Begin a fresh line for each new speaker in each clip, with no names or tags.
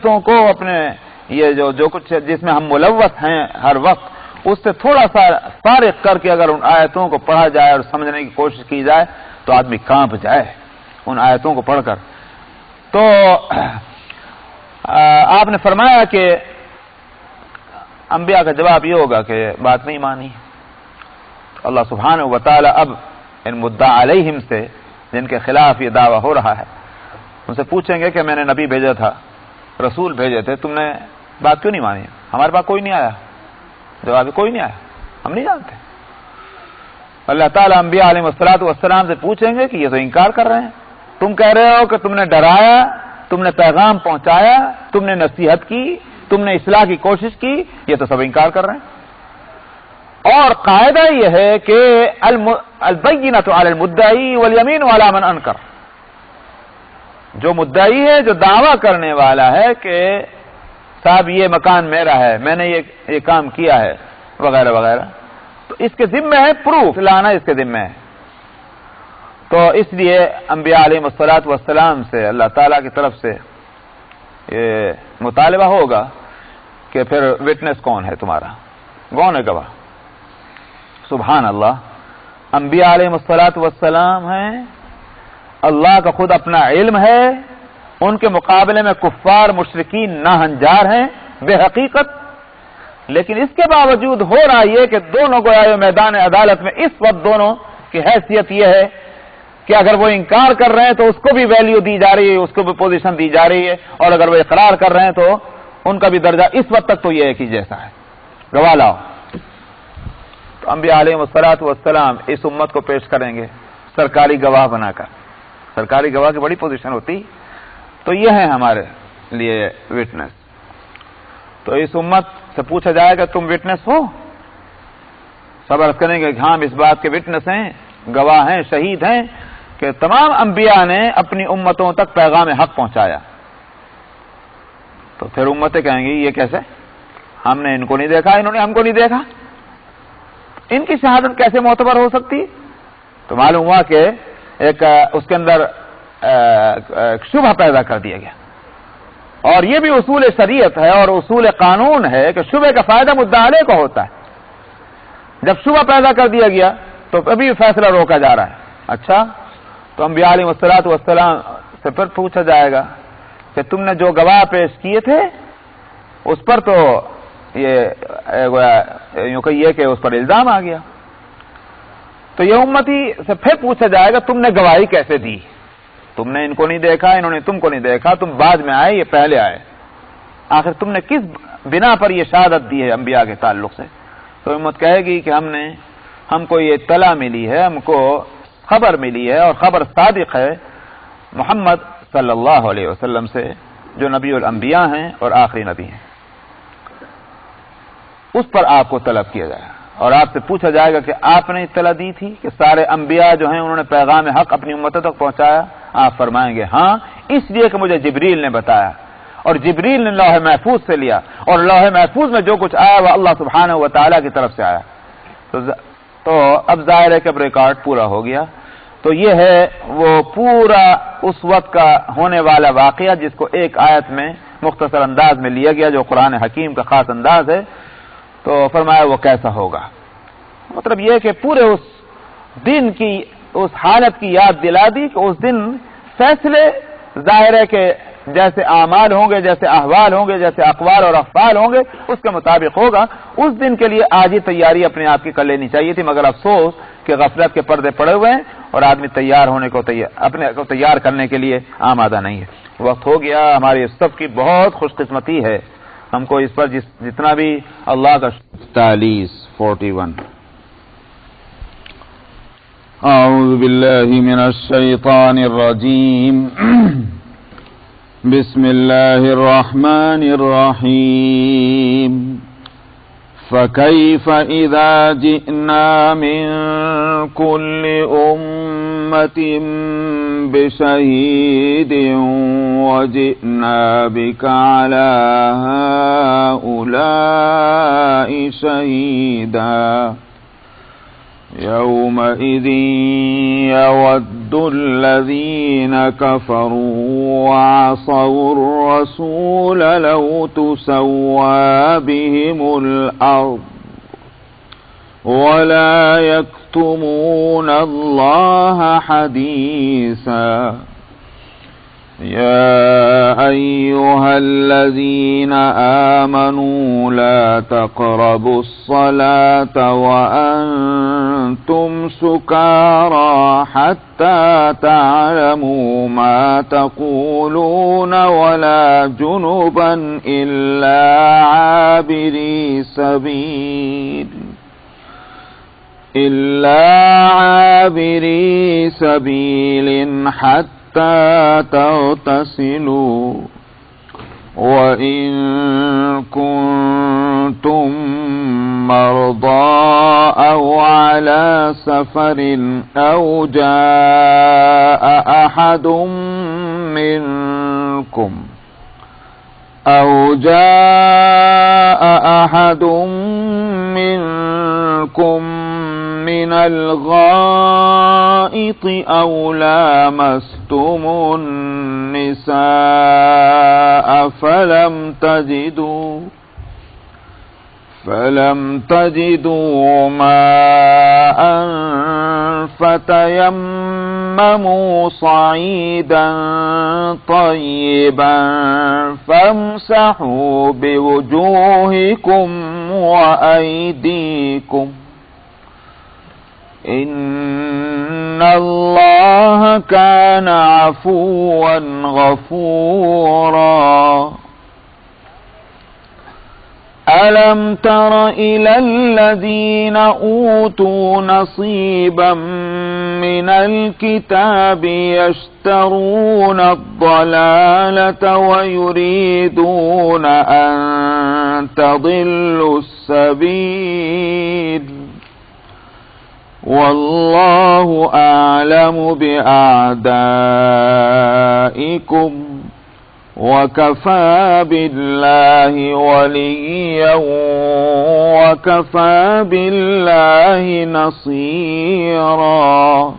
آیتوں کو اپنے یہ جو کچھ جس میں ہم ملوث ہیں ہر وقت، اس سے تھوڑا سا فارغ کر کے اگر ان آیتوں کو پڑھا جائے اور سمجھنے کی کوشش کی جائے تو آدمی کانپ جائے ان آیتوں کو پڑھ کر۔ تو آپ نے فرمایا کہ انبیاء کا جواب یہ ہوگا کہ بات نہیں مانی۔ اللہ سبحانہ و تعالی اب ان مدعا علیہم سے جن کے خلاف یہ دعویٰ ہو رہا ہے ان سے پوچھیں گے کہ میں نے نبی بھیجا تھا، رسول بھیجے تھے، تم نے بات کیوں نہیں مانی؟ ہمارے پاس کوئی نہیں آیا، جواب کوئی نہیں آیا، ہم نہیں جانتے۔ اللہ تعالیٰ انبیاء علیہ السلام سے پوچھیں گے کہ یہ تو انکار کر رہے ہیں، تم کہہ رہے ہو کہ تم نے ڈرایا، تم نے پیغام پہنچایا، تم نے نصیحت کی، تم نے اصلاح کی کوشش کی، یہ تو سب انکار کر رہے ہیں۔ اور قاعدہ یہ ہے کہ البینۃ علی المدعی والیمین علی من انکر، جو مدعی ہے، جو دعویٰ کرنے والا ہے کہ صاحب یہ مکان میرا ہے، میں نے یہ کام کیا ہے وغیرہ وغیرہ، تو اس کے ذمہ ہے پروف لانا، اس کے ذمہ ہے۔ تو اس لیے انبیاء علیہ السلام سے اللہ تعالیٰ کی طرف سے یہ مطالبہ ہوگا کہ پھر وٹنس کون ہے تمہارا، کون ہے گواہ؟ سبحان اللہ، انبیاء علیہ السلام ہیں، اللہ کا خود اپنا علم ہے، ان کے مقابلے میں کفار مشرکین ناہنجار ہیں بے حقیقت، لیکن اس کے باوجود ہو رہا یہ کہ دونوں گویا میدان عدالت میں اس وقت دونوں کی حیثیت یہ ہے کہ اگر وہ انکار کر رہے ہیں تو اس کو بھی ویلیو دی جا رہی ہے، اس کو بھی پوزیشن دی جا رہی ہے، اور اگر وہ اقرار کر رہے ہیں تو ان کا بھی درجہ اس وقت تک تو یہ ایک ہی جیسا ہے، گواہ لاؤ۔ تو انبیاء علیہ السلام اس امت کو پیش کریں گے سرکاری گواہ بنا کر، سرکاری گواہ کی بڑی پوزیشن ہوتی، تو یہ ہے ہمارے لیے وٹنس۔ تو اس امت سے پوچھا جائے گا تم وٹنس ہو؟ سب عرض کریں گے کہ ہاں اس بات کے وٹنس ہیں، گواہ ہیں، شہید ہیں کہ تمام انبیاء نے اپنی امتوں تک پیغام حق پہنچایا۔ تو پھر امتیں کہیں گی یہ کیسے؟ ہم نے ان کو نہیں دیکھا، انہوں نے ہم کو نہیں دیکھا، ان کی شہادت کیسے معتبر ہو سکتی؟ تو معلوم ہوا کہ ایک اس کے اندر شبہ پیدا کر دیا گیا، اور یہ بھی اصول شریعت ہے اور اصول قانون ہے کہ شبہ کا فائدہ مدعا علیہ کو ہوتا ہے۔ جب شبہ پیدا کر دیا گیا تو ابھی فیصلہ روکا جا رہا ہے۔ اچھا، تو انبیاء علیہ السلام سے پھر پوچھا جائے گا کہ تم نے جو گواہ پیش کیے تھے اس پر تو یہ یوں کہیے کہ اس پر الزام آ گیا، تو یہ امتی سے پھر پوچھا جائے گا تم نے گواہی کیسے دی؟ تم نے ان کو نہیں دیکھا، انہوں نے تم کو نہیں دیکھا، تم بعد میں آئے، یہ پہلے آئے، آخر تم نے کس بنا پر یہ شہادت دی ہے انبیاء کے تعلق سے؟ تو امت کہے گی کہ ہم کو یہ اطلاع ملی ہے، ہم کو خبر ملی ہے، اور خبر صادق ہے محمد صلی اللہ علیہ وسلم سے جو نبی الانبیاء ہیں اور آخری نبی ہیں، اس پر آپ کو طلب کیا جائے گا، اور آپ سے پوچھا جائے گا کہ آپ نے اطلاع دی تھی کہ سارے انبیاء جو ہیں انہوں نے پیغام حق اپنی امتوں تک پہنچایا؟ آپ فرمائیں گے ہاں، اس لیے کہ مجھے جبریل نے بتایا، اور جبریل نے لوح محفوظ سے لیا، اور لوح محفوظ میں جو کچھ آیا وہ اللہ سبحانہ و تعالیٰ کی طرف سے آیا۔ تو اب ظاہر ہے کہ اب ریکارڈ پورا ہو گیا۔ تو یہ ہے وہ پورا اس وقت کا ہونے والا واقعہ جس کو ایک آیت میں مختصر انداز میں لیا گیا، جو قرآن حکیم کا خاص انداز ہے۔ تو فرمایا وہ کیسا ہوگا، مطلب یہ کہ پورے اس دن کی اس حالت کی یاد دلا دی کہ اس دن فیصلے ظاہر ہے کہ جیسے اعمال ہوں گے، جیسے احوال ہوں گے، جیسے اقوال اور افعال ہوں گے اس کے مطابق ہوگا۔ اس دن کے لیے آج ہی تیاری اپنے آپ کی کر لینی چاہیے تھی، مگر افسوس کہ غفلت کے پردے پڑے ہوئے ہیں اور آدمی تیار ہونے کو اپنے کو تیار کرنے کے لیے آمادہ نہیں ہے۔ وقت ہو گیا، ہماری سب کی بہت خوش قسمتی ہے، ہم کو اس پر جتنا بھی اللہ کا 41 اعوذ باللہ من الشیطان الرجیم بسم اللہ الرحمن الرحیم فكيف إذا جئنا من كل أمة بشهيد وجئنا بك على هؤلاء شهيدا يومئذ يود
الذين كفروا وعصوا الرسول لو تسوى بهم الأرض ولا يكتمون الله حديثا. يا أيها الذين آمنوا لا تقربوا الصلاة وأنتم سكارى حتى تعلموا ما تقولون ولا جنبا إلا عابري سبيل حتى تغتسلوا. وإن كنتم مرضى أو على سفر أو جاء أحد منكم من الغائط أو لامستم النساء فلم تجدوا ماء فتيمموا صعيدا طيبا فامسحوا بوجوهكم وأيديكم إن الله كان عفوا غفورا. ألم تر إلى الذين أوتوا نصيبا من الكتاب يشترون الضلالة ويريدون أن تضلوا السبيل والله أعلم بأعدائكم وكفى بالله وليا وكفى بالله نصيرا.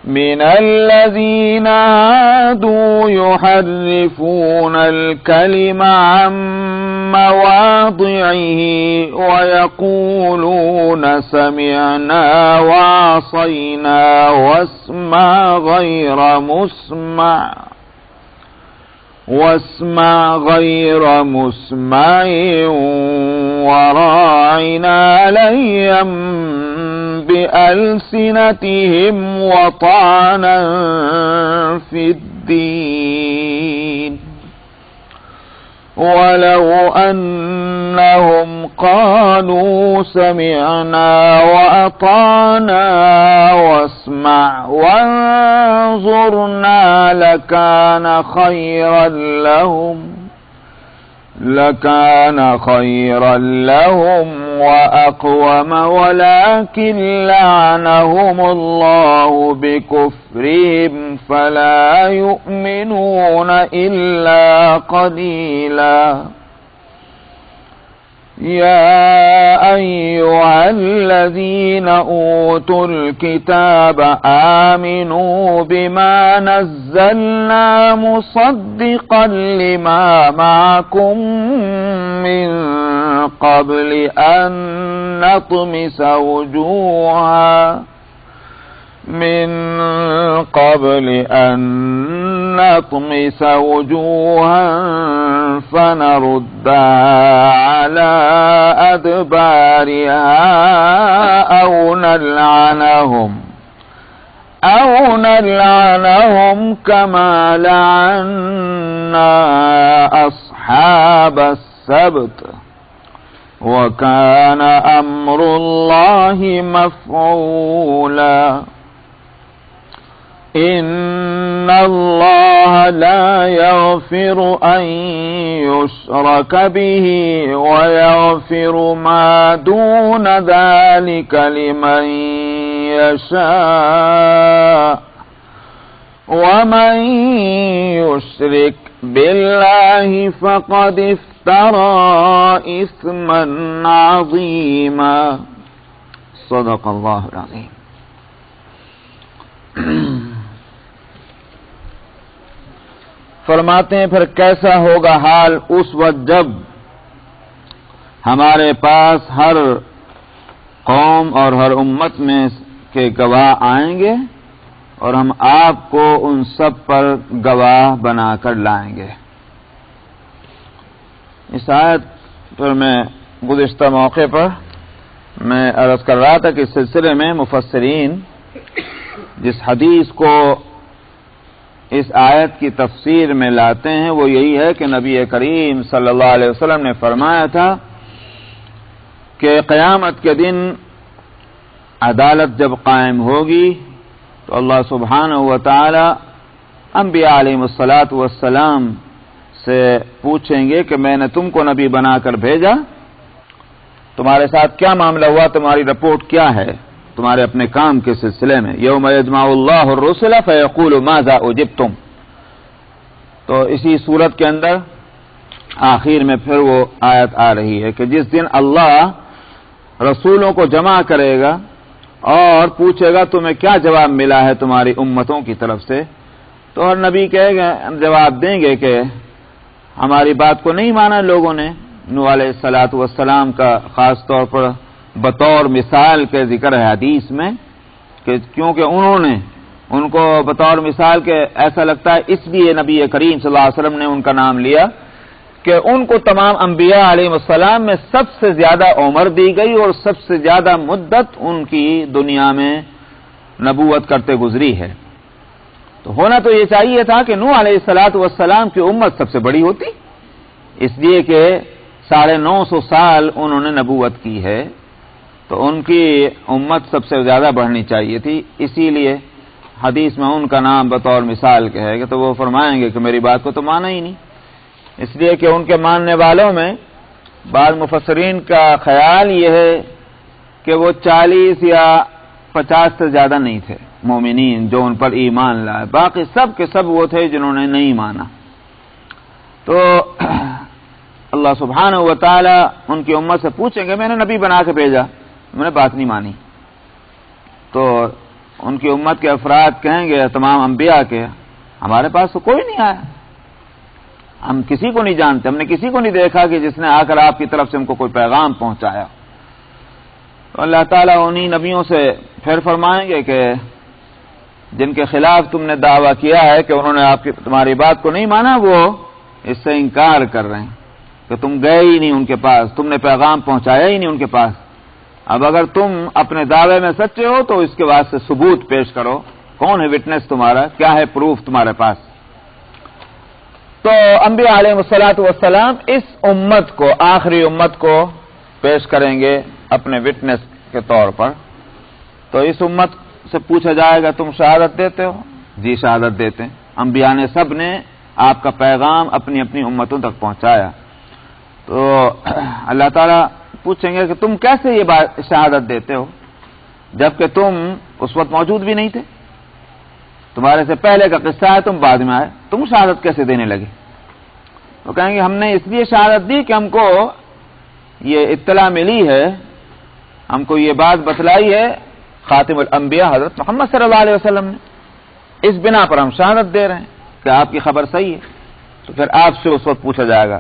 من الذين هادوا يحرفون الكلم عن مواضعه ويقولون سمعنا وعصينا واسمع غير مسمع وراعنا ليا بألسنتهم وطعنا في الدين. ولو أنهم قالوا سمعنا وأطعنا واسمع وانظرنا لكان خيرا لهم وأقوم ولكن لعنهم الله بكفرهم فلا يؤمنون إلا قليلا. يا أيها الذين أوتوا الكتاب آمنوا بما نزلنا مصدقا لما معكم من قبل أن نطمس وجوها فنردها على أدبارها أو نلعنهم كما لعنا أصحاب السبت وكان أمر الله مفعولا. إن الله لا يغفر أن يشرك به ويغفر ما دون ذلك لمن يشاء ومن يشرك بالله فقد افترى إثما عظيما. صدق الله العظيم. فرماتے ہیں پھر کیسا ہوگا حال اس وقت جب ہمارے پاس ہر قوم اور ہر امت میں کے گواہ آئیں گے اور ہم آپ کو ان سب پر گواہ بنا کر لائیں گے۔ اس آیت پر میں گزشتہ موقع پر میں عرض کر رہا تھا کہ اس سلسلے میں مفسرین جس حدیث کو اس آیت کی تفسیر میں لاتے ہیں وہ یہی ہے کہ نبی کریم صلی اللہ علیہ وسلم نے فرمایا تھا کہ قیامت کے دن عدالت جب قائم ہوگی تو اللہ سبحانہ و تعالی انبیاء علیہم الصلاۃ والسلام سے پوچھیں گے کہ میں نے تم کو نبی بنا کر بھیجا، تمہارے ساتھ کیا معاملہ ہوا، تمہاری رپورٹ کیا ہے تمہارے اپنے کام کے سلسلے میں۔ یوم یجمع اللہ الرسل فیقول ماذا اجبتم، تو اسی صورت کے اندر آخر میں پھر وہ آیت آ رہی ہے کہ جس دن اللہ رسولوں کو جمع کرے گا اور پوچھے گا تمہیں کیا جواب ملا ہے تمہاری امتوں کی طرف سے، تو ہر نبی کہے گا، جواب دیں گے کہ ہماری بات کو نہیں مانا لوگوں نے۔ نوح علیہ الصلوۃ والسلام کا خاص طور پر بطور مثال کے ذکر ہے حدیث میں کہ کیونکہ انہوں نے ان کو بطور مثال کے ایسا لگتا ہے اس لیے نبی کریم صلی اللہ علیہ وسلم نے ان کا نام لیا کہ ان کو تمام انبیاء علیہ السلام میں سب سے زیادہ عمر دی گئی اور سب سے زیادہ مدت ان کی دنیا میں نبوت کرتے گزری ہے۔ تو ہونا تو یہ چاہیے تھا کہ نوح علیہ الصلوۃ والسلام کی امت سب سے بڑی ہوتی، اس لیے کہ 950 سال انہوں نے نبوت کی ہے، تو ان کی امت سب سے زیادہ بڑھنی چاہیے تھی، اسی لیے حدیث میں ان کا نام بطور مثال کے ہے کہ تو وہ فرمائیں گے کہ میری بات کو تو مانا ہی نہیں، اس لیے کہ ان کے ماننے والوں میں بعض مفسرین کا خیال یہ ہے کہ وہ 40 یا 50 سے زیادہ نہیں تھے مومنین جو ان پر ایمان لائے، باقی سب کے سب وہ تھے جنہوں نے نہیں مانا۔ تو اللہ سبحانہ و تعالی ان کی امت سے پوچھیں گے میں نے نبی بنا کے بھیجا، میں نے بات نہیں مانی، تو ان کی امت کے افراد کہیں گے تمام انبیاء کے ہمارے پاس تو کوئی نہیں آیا، ہم کسی کو نہیں جانتے، ہم نے کسی کو نہیں دیکھا کہ جس نے آ کر آپ کی طرف سے ہم کو کوئی پیغام پہنچایا۔ تو اللہ تعالیٰ انہی نبیوں سے پھر فرمائیں گے کہ جن کے خلاف تم نے دعویٰ کیا ہے کہ انہوں نے تمہاری بات کو نہیں مانا، وہ اس سے انکار کر رہے ہیں کہ تم گئے ہی نہیں ان کے پاس، تم نے پیغام پہنچایا ہی نہیں ان کے پاس۔ اب اگر تم اپنے دعوے میں سچے ہو تو اس کے بعد سے ثبوت پیش کرو، کون ہے وٹنس تمہارا، کیا ہے پروف تمہارے پاس۔ تو انبیاء علیہ الصلوۃ والسلام اس امت کو، آخری امت کو پیش کریں گے اپنے وٹنس کے طور پر، تو اس امت سے پوچھا جائے گا تم شہادت دیتے ہو؟ جی شہادت دیتے ہیں، انبیاء نے سب نے آپ کا پیغام اپنی اپنی امتوں تک پہنچایا۔ تو اللہ تعالیٰ پوچھیں گے کہ تم کیسے یہ شہادت دیتے ہو جبکہ تم اس وقت موجود بھی نہیں تھے، تمہارے سے پہلے کا قصہ ہے، تم بعد میں آئے، تم شہادت کیسے دینے لگے؟ تو کہیں گے ہم نے اس لیے شہادت دی کہ ہم کو یہ اطلاع ملی ہے، ہم کو یہ بات بتلائی ہے خاتم الانبیاء حضرت محمد صلی اللہ علیہ وسلم نے، اس بنا پر ہم شہادت دے رہے ہیں کہ آپ کی خبر صحیح ہے۔ تو پھر آپ سے اس وقت پوچھا جائے گا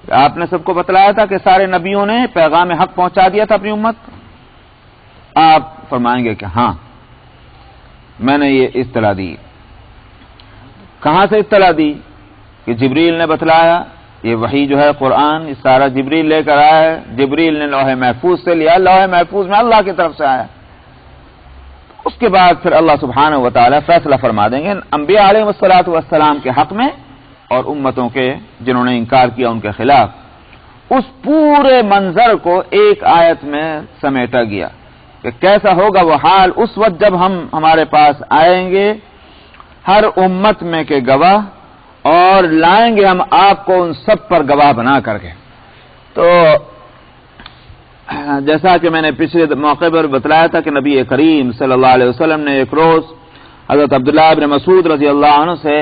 کہ آپ نے سب کو بتلایا تھا کہ سارے نبیوں نے پیغام حق پہنچا دیا تھا اپنی امت کو؟ آپ فرمائیں گے کہ ہاں میں نے یہ اطلاع دی۔ کہاں سے اطلاع دی؟ کہ جبریل نے بتلایا، یہ وحی جو ہے قرآن یہ سارا جبریل لے کر آیا ہے، جبریل نے لوح محفوظ سے لیا، لوح محفوظ میں اللہ کی طرف سے آیا، اس کے بعد پھر اللہ سبحانہ و تعالی فیصلہ فرما دیں گے انبیاء علیہ الصلوۃ والسلام کے حق میں اور امتوں کے جنہوں نے انکار کیا ان کے خلاف۔ اس پورے منظر کو ایک آیت میں سمیٹا گیا کہ کیسا ہوگا وہ حال اس وقت جب ہمارے پاس آئیں گے ہر امت میں کے گواہ اور لائیں گے ہم آپ کو ان سب پر گواہ بنا کر کے۔ تو جیسا کہ میں نے پچھلے موقع پر بتلایا تھا کہ نبی کریم صلی اللہ علیہ وسلم نے ایک روز حضرت عبداللہ ابن مسعود رضی اللہ عنہ سے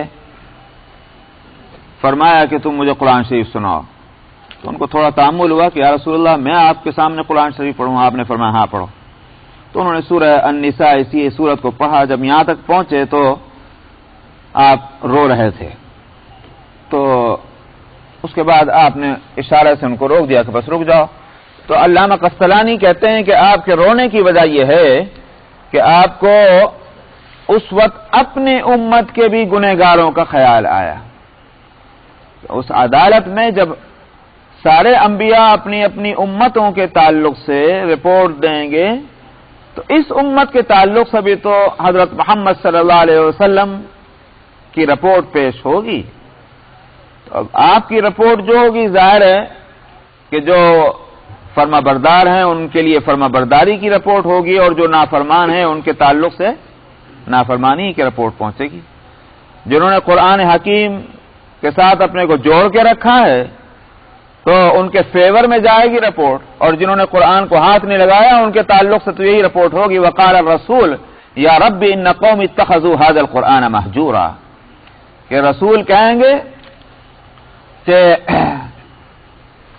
فرمایا کہ تم مجھے قرآن شریف سناؤ، تو ان کو تھوڑا تأمل ہوا کہ یا رسول اللہ میں آپ کے سامنے قرآن شریف پڑھوں؟ آپ نے فرمایا ہاں پڑھو۔ تو انہوں نے سورہ النساء اسی سورت کو پڑھا. جب یہاں تک پہنچے تو آپ رو رہے تھے, تو اس کے بعد آپ نے اشارے سے ان کو روک دیا کہ بس رک جاؤ. تو علامہ قسطلانی کہتے ہیں کہ آپ کے رونے کی وجہ یہ ہے کہ آپ کو اس وقت اپنی امت کے بھی گنہگاروں کا خیال آیا. اس عدالت میں جب سارے انبیاء اپنی اپنی امتوں کے تعلق سے رپورٹ دیں گے تو اس امت کے تعلق سے بھی تو حضرت محمد صلی اللہ علیہ وسلم کی رپورٹ پیش ہوگی. تو اب آپ کی رپورٹ جو ہوگی ظاہر ہے کہ جو فرما بردار ہیں ان کے لیے فرما برداری کی رپورٹ ہوگی, اور جو نافرمان ہیں ان کے تعلق سے نافرمانی کی رپورٹ پہنچے گی. جنہوں نے قرآن حکیم کے ساتھ اپنے کو جوڑ کے رکھا ہے تو ان کے فیور میں جائے گی رپورٹ, اور جنہوں نے قرآن کو ہاتھ نہیں لگایا ان کے تعلق سے تو یہی رپورٹ ہوگی. وقال الرسول یا رب ان قوم اتخذوا هذا القرآن مہجورا, کہ رسول کہیں گے کہ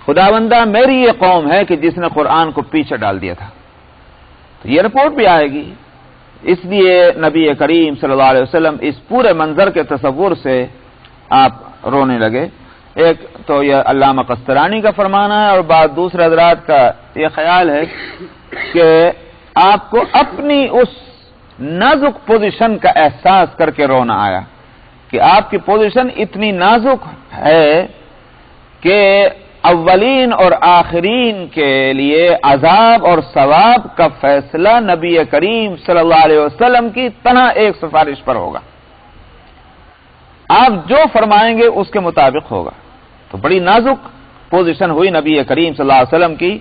خداوندہ میری یہ قوم ہے کہ جس نے قرآن کو پیچھے ڈال دیا تھا. تو یہ رپورٹ بھی آئے گی. اس لیے نبی کریم صلی اللہ علیہ وسلم اس پورے منظر کے تصور سے آپ رونے لگے. ایک تو یہ علامہ قسطلانی کا فرمانا ہے, اور بعض دوسرے حضرات کا یہ خیال ہے کہ آپ کو اپنی اس نازک پوزیشن کا احساس کر کے رونا آیا کہ آپ کی پوزیشن اتنی نازک ہے کہ اولین اور آخرین کے لیے عذاب اور ثواب کا فیصلہ نبی کریم صلی اللہ علیہ وسلم کی تنہا ایک سفارش پر ہوگا. آپ جو فرمائیں گے اس کے مطابق ہوگا. تو بڑی نازک پوزیشن ہوئی نبی کریم صلی اللہ علیہ وسلم کی.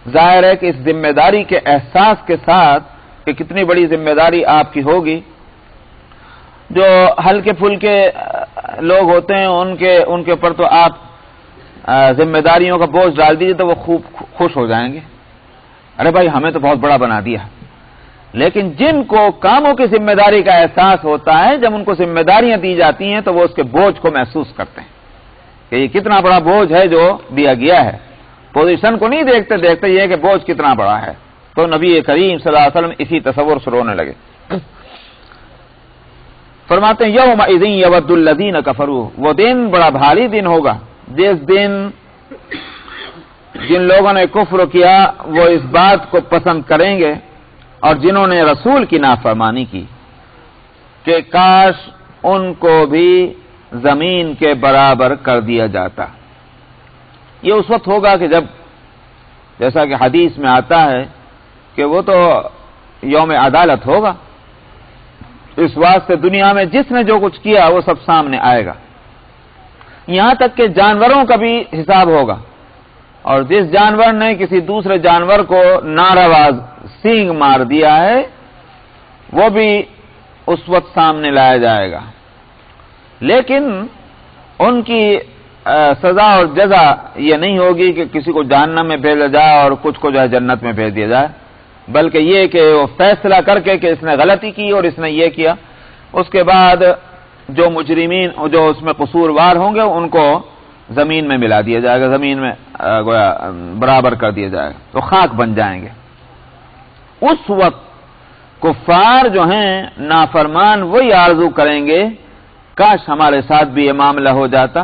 ظاہر ہے کہ اس ذمہ داری کے احساس کے ساتھ کہ کتنی بڑی ذمہ داری آپ کی ہوگی. جو ہلکے پھلکے لوگ ہوتے ہیں ان کے اوپر تو آپ ذمہ داریوں کا بوجھ ڈال دیجیے تو وہ خوب خوش ہو جائیں گے, ارے بھائی ہمیں تو بہت بڑا بنا دیا. لیکن جن کو کاموں کی ذمہ داری کا احساس ہوتا ہے, جب ان کو ذمہ داریاں دی جاتی ہیں تو وہ اس کے بوجھ کو محسوس کرتے ہیں کہ یہ کتنا بڑا بوجھ ہے جو دیا گیا ہے. پوزیشن کو نہیں دیکھتے دیکھتے یہ کہ بوجھ کتنا بڑا ہے. تو نبی کریم صلی اللہ علیہ وسلم اسی تصور سے رونے لگے. فرماتے ہیں یومئذ یود الذین کفروا, وہ دن بڑا بھاری دن ہوگا جس دن جن لوگوں نے کفر کیا وہ اس بات کو پسند کریں گے, اور جنہوں نے رسول کی نافرمانی کی, کہ کاش ان کو بھی زمین کے برابر کر دیا جاتا. یہ اس وقت ہوگا کہ جب, جیسا کہ حدیث میں آتا ہے کہ وہ تو یوم عدالت ہوگا. اس واسطے دنیا میں جس نے جو کچھ کیا وہ سب سامنے آئے گا. یہاں تک کہ جانوروں کا بھی حساب ہوگا, اور جس جانور نے کسی دوسرے جانور کو ناروا سینگ مار دیا ہے وہ بھی اس وقت سامنے لایا جائے گا. لیکن ان کی سزا اور جزا یہ نہیں ہوگی کہ کسی کو جہنم میں بھیجا جائے اور کچھ کو جو ہے جنت میں بھیج دیا جائے, بلکہ یہ کہ وہ فیصلہ کر کے کہ اس نے غلطی کی اور اس نے یہ کیا, اس کے بعد جو مجرمین جو اس میں قصوروار ہوں گے ان کو زمین میں ملا دیا جائے گا, زمین میں گویا برابر کر دیا جائے گا, تو خاک بن جائیں گے. اس وقت کفار جو ہیں نافرمان وہی آرزو کریں گے کاش ہمارے ساتھ بھی یہ معاملہ ہو جاتا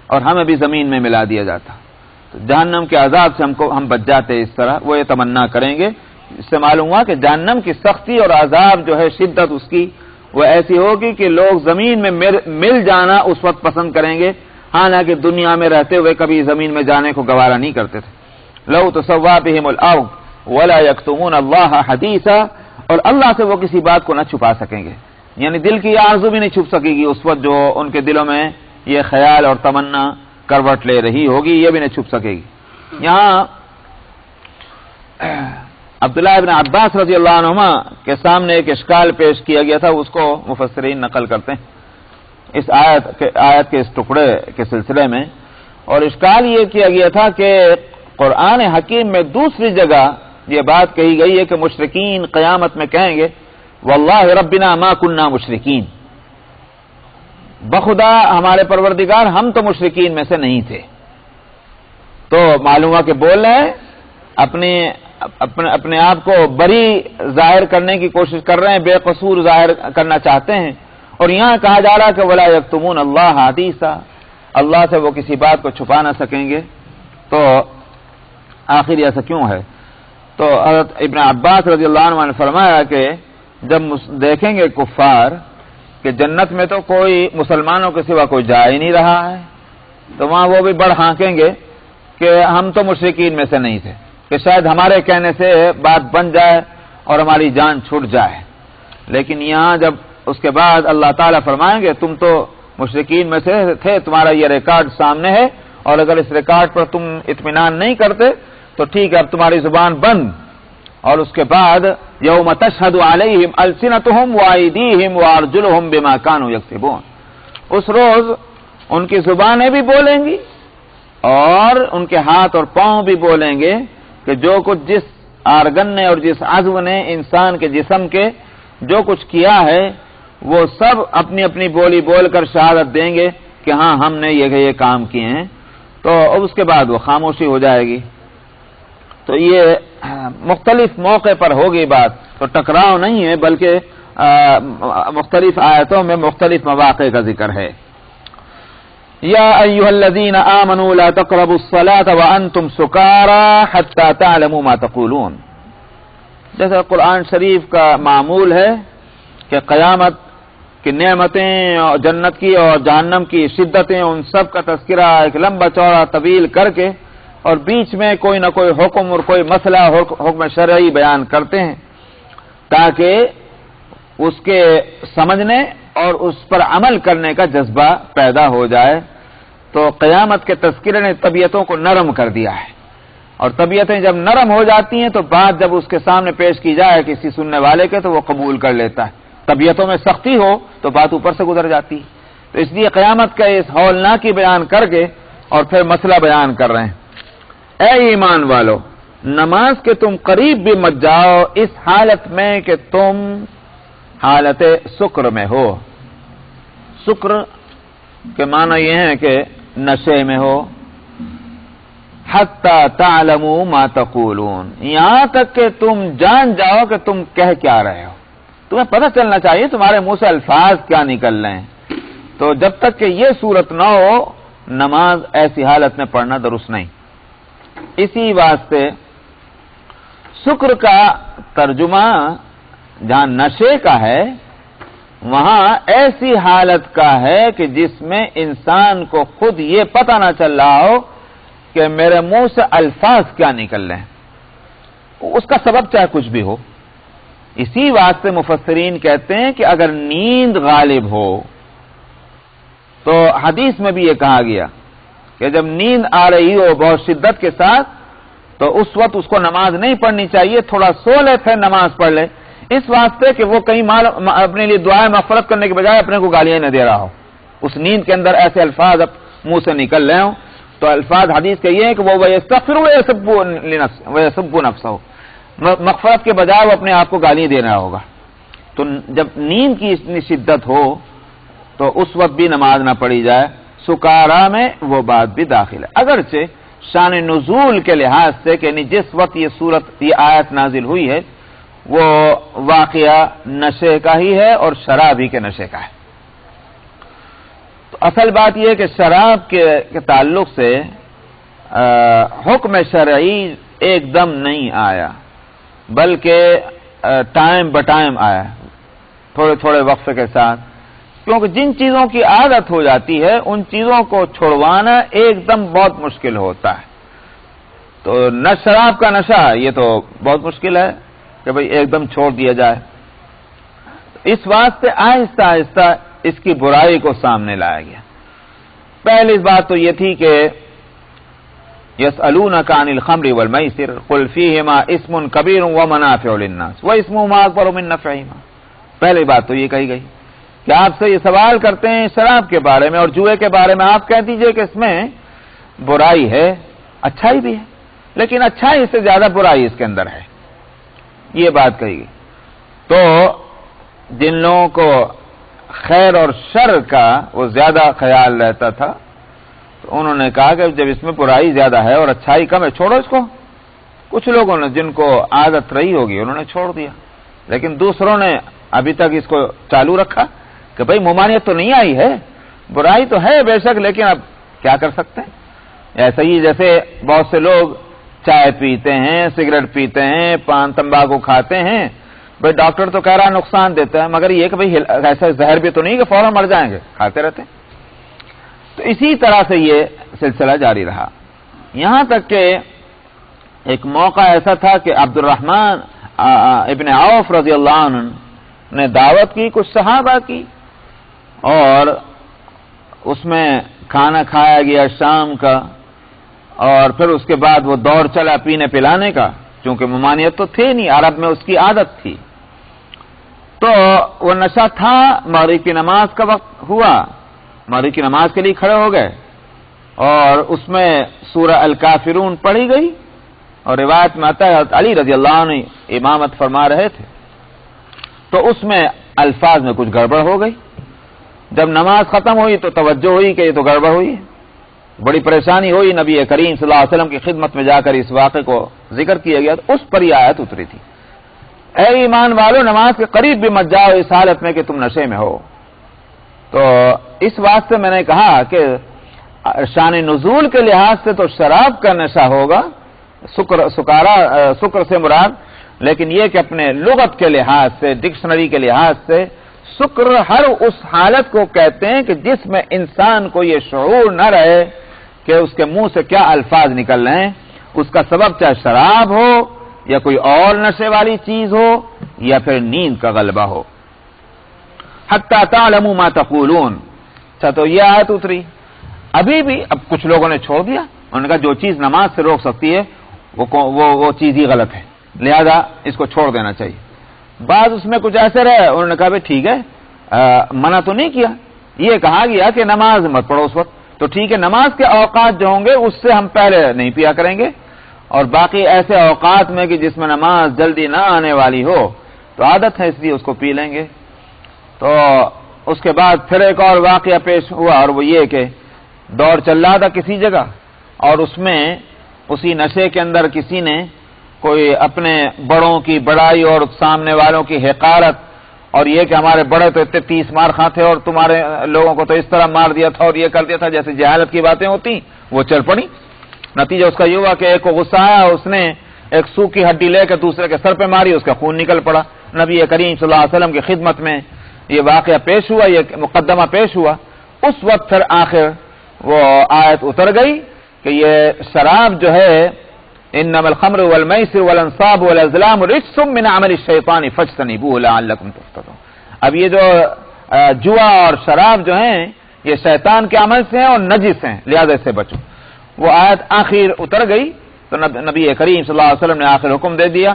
اور ہمیں بھی زمین میں ملا دیا جاتا, تو جہنم کے عذاب سے ہم بچ جاتے. اس طرح وہ یہ تمنا کریں گے. اس سے معلوم ہوا کہ جہنم کی سختی اور عذاب جو ہے شدت اس کی وہ ایسی ہوگی کہ لوگ زمین میں مل جانا اس وقت پسند کریں گے, حالانکہ دنیا میں رہتے ہوئے کبھی زمین میں جانے کو گوارا نہیں کرتے تھے. لو تسوا بهم الارض ولا يكتمون الله حديثا, اور اللہ سے وہ کسی بات کو نہ چھپا سکیں گے, یعنی دل کی آرزو بھی نہیں چھپ سکے گی اس وقت جو ان کے دلوں میں یہ خیال اور تمنا کروٹ لے رہی ہوگی, یہ بھی نہیں چھپ سکے گی. یہاں عبداللہ ابن عباس رضی اللہ عنہما کے سامنے ایک اشکال پیش کیا گیا تھا, اس کو مفسرین نقل کرتے ہیں اس آیت کے اس ٹکڑے کے سلسلے میں. اور اشکال یہ کیا گیا تھا کہ قرآن حکیم میں دوسری جگہ یہ بات کہی گئی ہے کہ مشرکین قیامت میں کہیں گے واللہ ربنا ما کننا مشرکین, بخدا ہمارے پروردگار ہم تو مشرکین میں سے نہیں تھے. تو معلوم ہوا کہ بول رہے ہیں اپنی اپنے آپ کو بری ظاہر کرنے کی کوشش کر رہے ہیں، بے قصور ظاہر کرنا چاہتے ہیں، اور یہاں کہا جا رہا کہ ولا یکتمون اللہ حدیثا، اللہ سے وہ کسی بات کو چھپا نہ سکیں گے، تو آخر ایسا کیوں ہے؟ تو حضرت ابن عباس رضی اللہ عنہ نے فرمایا کہ جب دیکھیں گے کفار کہ جنت میں تو کوئی مسلمانوں کے سوا کوئی جا ہی نہیں رہا ہے، تو وہاں وہ بھی بڑھ ہانکیں گے کہ ہم تو مشرکین میں سے نہیں تھے، کہ شاید ہمارے کہنے سے بات بن جائے اور ہماری جان چھوٹ جائے۔ لیکن یہاں جب اس کے بعد اللہ تعالیٰ فرمائیں گے تم تو مشرکین میں سے تھے، تمہارا یہ ریکارڈ سامنے ہے، اور اگر اس ریکارڈ پر تم اطمینان نہیں کرتے تو ٹھیک ہے، اب تمہاری زبان بند۔ اور اس کے بعد یوم تشہد علیہم السنتہم وایدیہم وارجلہم بما کانوا یکسبون، اس روز ان کی زبانیں بھی بولیں گی اور ان کے ہاتھ اور پاؤں بھی بولیں گے کہ جو کچھ جس آرگن نے اور جس عضو نے انسان کے جسم کے جو کچھ کیا ہے وہ سب اپنی اپنی بولی بول کر شہادت دیں گے کہ ہاں ہم نے یہ کام کیے ہیں۔ تو اس کے بعد وہ خاموشی ہو جائے گی۔ تو یہ مختلف موقع پر ہوگی بات، تو ٹکراؤ نہیں ہے بلکہ مختلف آیتوں میں مختلف مواقع کا ذکر ہے۔ یا ایھا الذین آمنوا لا تقربوا الصلاة وانتم سکارى حتى تعلموا ما تقولون، جیسا قرآن شریف کا معمول ہے کہ قیامت کی نعمتیں اور جنت کی اور جہنم کی شدتیں، ان سب کا تذکرہ ایک لمبا چوڑا طویل کر کے، اور بیچ میں کوئی نہ کوئی حکم اور کوئی مسئلہ حکم شرعی بیان کرتے ہیں تاکہ اس کے سمجھنے اور اس پر عمل کرنے کا جذبہ پیدا ہو جائے۔ تو قیامت کے تذکرے نے طبیعتوں کو نرم کر دیا ہے، اور طبیعتیں جب نرم ہو جاتی ہیں تو بات جب اس کے سامنے پیش کی جائے کسی سننے والے کے تو وہ قبول کر لیتا ہے۔ طبیعتوں میں سختی ہو تو بات اوپر سے گزر جاتی ہے۔ تو اس لیے قیامت کا اس ہولناکی بیان کر کے اور پھر مسئلہ بیان کر رہے ہیں۔ اے ایمان والو، نماز کے تم قریب بھی مت جاؤ اس حالت میں کہ تم حالت سکر میں ہو۔ سکر کے معنی یہ ہے کہ نشے میں ہو۔ حتی تعلموا ما تقولون، یہاں تک کہ تم جان جاؤ کہ تم کہہ کیا رہے ہو، تمہیں پتہ چلنا چاہیے تمہارے منہ سے الفاظ کیا نکل رہے ہیں۔ تو جب تک کہ یہ صورت نہ ہو نماز ایسی حالت میں پڑھنا درست نہیں۔ اسی واسطے سکر کا ترجمہ جہاں نشے کا ہے وہاں ایسی حالت کا ہے کہ جس میں انسان کو خود یہ پتہ نہ چل رہا ہو کہ میرے منہ سے الفاظ کیا نکل رہے ہیں، اس کا سبب چاہے کچھ بھی ہو۔ اسی واسطے مفسرین کہتے ہیں کہ اگر نیند غالب ہو تو حدیث میں بھی یہ کہا گیا کہ جب نیند آ رہی ہو بہت شدت کے ساتھ تو اس وقت اس کو نماز نہیں پڑھنی چاہیے، تھوڑا سو لے پھر نماز پڑھ لے، اس واسطے کہ وہ کہیں اپنے لیے دعائیں مغفرت کرنے کے بجائے اپنے کو گالیاں نہ دے رہا ہو، اس نیند کے اندر ایسے الفاظ منہ سے نکل رہے ہوں۔ تو الفاظ حدیث کے یہ ہے کہ وہ وَيَسْتَغْفِرُ وَيَسُبُّ نَفْسَهُ، مغفرت کے بجائے وہ اپنے آپ کو گالیاں دے رہا ہوگا۔ تو جب نیند کی اتنی شدت ہو تو اس وقت بھی نماز نہ پڑھی جائے۔ سکارا میں وہ بات بھی داخل ہے، اگرچہ شان نزول کے لحاظ سے کہ جس وقت یہ آیت نازل ہوئی ہے وہ واقعہ نشے کا ہی ہے اور شراب ہی کے نشے کا ہے۔ تو اصل بات یہ ہے کہ شراب کے تعلق سے حکم شرعی ایک دم نہیں آیا بلکہ ٹائم بٹائم آیا، تھوڑے تھوڑے وقفے کے ساتھ، کیونکہ جن چیزوں کی عادت ہو جاتی ہے ان چیزوں کو چھڑوانا ایک دم بہت مشکل ہوتا ہے۔ تو شراب کا نشہ یہ تو بہت مشکل ہے کہ بھئی ایک دم چھوڑ دیا جائے، اس واسطے آہستہ آہستہ اس کی برائی کو سامنے لایا گیا۔ پہلی بات تو یہ تھی کہ يَسْأَلُونَكَ عَنِ الْخَمْرِ وَالْمَيْسِرِ قُلْ فِيهِمَا اسْمٌ كَبِيرٌ وَمَنَافِعُ لِلنَّاسِ وَاسْمُهُمَا أَكْبَرُ مِن نَّفْعِهِمَا۔ پہلی بات تو یہ کہی گئی کہ آپ سے یہ سوال کرتے ہیں شراب کے بارے میں اور جوئے کے بارے میں، آپ کہہ دیجئے کہ اس میں برائی ہے، اچھائی بھی ہے، لیکن اچھائی سے زیادہ برائی اس کے اندر ہے، یہ بات کہی گئی۔ تو جن لوگوں کو خیر اور شر کا وہ زیادہ خیال رہتا تھا تو انہوں نے کہا کہ جب اس میں برائی زیادہ ہے اور اچھائی کم ہے چھوڑو اس کو، کچھ لوگوں نے جن کو عادت رہی ہوگی انہوں نے چھوڑ دیا، لیکن دوسروں نے ابھی تک اس کو چالو رکھا کہ بھئی ممانعت تو نہیں آئی ہے، برائی تو ہے بے شک، لیکن اب کیا کر سکتے ہیں۔ ایسا ہی جیسے بہت سے لوگ چائے پیتے ہیں، سگریٹ پیتے ہیں، پان تمباکو کھاتے ہیں، بھئی ڈاکٹر تو کہہ رہا ہے نقصان دیتا ہے، مگر یہ کہ بھئی ایسا زہر بھی تو نہیں کہ فوراً مر جائیں گے، کھاتے رہتے ہیں۔ تو اسی طرح سے یہ سلسلہ جاری رہا، یہاں تک کہ ایک موقع ایسا تھا کہ عبد الرحمن ابن عوف رضی اللہ عنہ نے دعوت کی کچھ صحابہ کی، اور اس میں کھانا کھایا گیا شام کا، اور پھر اس کے بعد وہ دور چلا پینے پلانے کا، چونکہ ممانعت تو تھی نہیں، عرب میں اس کی عادت تھی۔ تو وہ نشہ تھا، مغرب کی نماز کا وقت ہوا، مغرب کی نماز کے لیے کھڑے ہو گئے، اور اس میں سورہ الکافرون پڑھی گئی، اور روایت میں آتا ہے علی رضی اللہ عنہ امامت فرما رہے تھے، تو اس میں الفاظ میں کچھ گڑبڑ ہو گئی۔ جب نماز ختم ہوئی تو توجہ ہوئی کہ یہ تو گڑبڑ ہوئی ہے، بڑی پریشانی ہوئی، نبی کریم صلی اللہ علیہ وسلم کی خدمت میں جا کر اس واقعے کو ذکر کیا گیا، تو اس پر یہ آیت اتری تھی، اے ایمان والو نماز کے قریب بھی مت جاؤ اس حالت میں کہ تم نشے میں ہو۔ تو اس واسطے میں نے کہا کہ شان نزول کے لحاظ سے تو شراب کا نشہ ہوگا، سکر سے مراد، لیکن یہ کہ اپنے لغت کے لحاظ سے، ڈکشنری کے لحاظ سے، سکر ہر اس حالت کو کہتے ہیں کہ جس میں انسان کو یہ شعور نہ رہے کہ اس کے منہ سے کیا الفاظ نکل رہے ہیں، اس کا سبب چاہے شراب ہو یا کوئی اور نشے والی چیز ہو یا پھر نیند کا غلبہ ہو۔ حتی تعلموا ما تقولون، اچھا تو یہ آیت اتری، ابھی بھی اب کچھ لوگوں نے چھوڑ دیا، انہوں نے کہا جو چیز نماز سے روک سکتی ہے وہ چیز ہی غلط ہے، لہذا اس کو چھوڑ دینا چاہیے۔ بعض اس میں کچھ ایسے رہے، انہوں نے کہا بھائی ٹھیک ہے، منع تو نہیں کیا، یہ کہا گیا کہ نماز مت پڑھو اس وقت، تو ٹھیک ہے نماز کے اوقات جو ہوں گے اس سے ہم پہلے نہیں پیا کریں گے، اور باقی ایسے اوقات میں کہ جس میں نماز جلدی نہ آنے والی ہو تو عادت ہے اس لیے اس کو پی لیں گے۔ تو اس کے بعد پھر ایک اور واقعہ پیش ہوا، اور وہ یہ کہ دور چل رہا تھا کسی جگہ، اور اس میں اسی نشے کے اندر کسی نے کوئی اپنے بڑوں کی بڑائی اور سامنے والوں کی حقارت، اور یہ کہ ہمارے بڑے تو اتنے 30 مار خاں تھے اور تمہارے لوگوں کو تو اس طرح مار دیا تھا اور یہ کر دیا تھا، جیسے جہالت کی باتیں ہوتی وہ چل پڑی۔ نتیجہ اس کا یہ ہوا کہ ایک کو غصہ آیا، اس نے ایک سوکھی ہڈی لے کے دوسرے کے سر پہ ماری، اس کا خون نکل پڑا۔ نبی کریم صلی اللہ علیہ وسلم کی خدمت میں یہ واقعہ پیش ہوا، یہ مقدمہ پیش ہوا، اس وقت پھر آخر وہ آیت اتر گئی کہ یہ شراب جو ہے انما الخمر والمیسر والانصاب والازلام رجس من عمل الشیطان فاجتنبوه لعلکم تفلحون۔ اب یہ جو جوا اور شراب جو ہیں یہ شیطان کے عمل سے ہیں اور نجس ہیں، لہذا سے بچو۔ وہ آیت آخر اتر گئی تو نبی کریم صلی اللہ علیہ وسلم نے آخر حکم دے دیا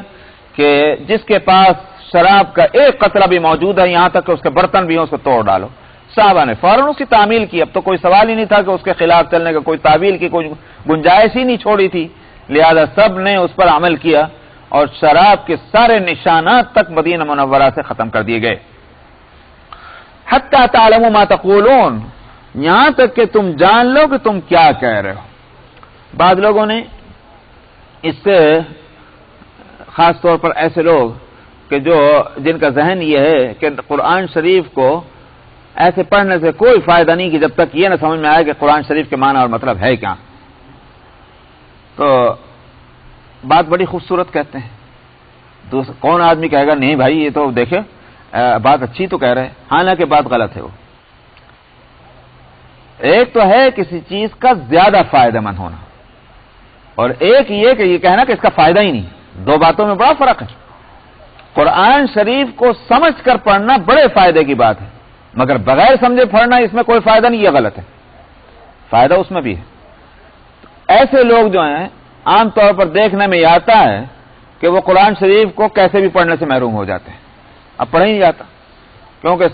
کہ جس کے پاس شراب کا ایک قطرہ بھی موجود ہے، یہاں تک کہ اس کے برتن بھی ہوں، اس کو توڑ ڈالو۔ صحابہ نے فوراً اس کی تعمیل کی، اب تو کوئی سوال ہی نہیں تھا کہ اس کے خلاف چلنے کا، کوئی تعویل کی کوئی گنجائش ہی نہیں چھوڑی تھی، لہذا سب نے اس پر عمل کیا اور شراب کے سارے نشانات تک مدینہ منورہ سے ختم کر دیے گئے۔ حتی تعلموا ما تقولون، یہاں تک کہ تم جان لو کہ تم کیا کہہ رہے ہو۔ بعض لوگوں نے اس سے، خاص طور پر ایسے لوگ کہ جن کا ذہن یہ ہے کہ قرآن شریف کو ایسے پڑھنے سے کوئی فائدہ نہیں کہ جب تک یہ نہ سمجھ میں آئے کہ قرآن شریف کے معنی اور مطلب ہے کیا، تو بات بڑی خوبصورت کہتے ہیں۔ کون آدمی کہے گا نہیں بھائی یہ تو دیکھے بات اچھی تو کہہ رہے ہیں، حالانکہ بات غلط ہے۔ وہ ایک تو ہے کسی چیز کا زیادہ فائدہ مند ہونا، اور ایک یہ کہ یہ کہنا کہ اس کا فائدہ ہی نہیں، دو باتوں میں بڑا فرق ہے۔ قرآن شریف کو سمجھ کر پڑھنا بڑے فائدے کی بات ہے، مگر بغیر سمجھے پڑھنا اس میں کوئی فائدہ نہیں، یہ غلط ہے، فائدہ اس میں بھی ہے۔ ایسے لوگ جو ہیں عام طور پر دیکھنے میں یہ آتا ہے کہ وہ قرآن شریف کو کیسے بھی پڑھنے سے محروم ہو جاتے ہیں، اب پڑھا ہی نہیں جاتا، کیونکہ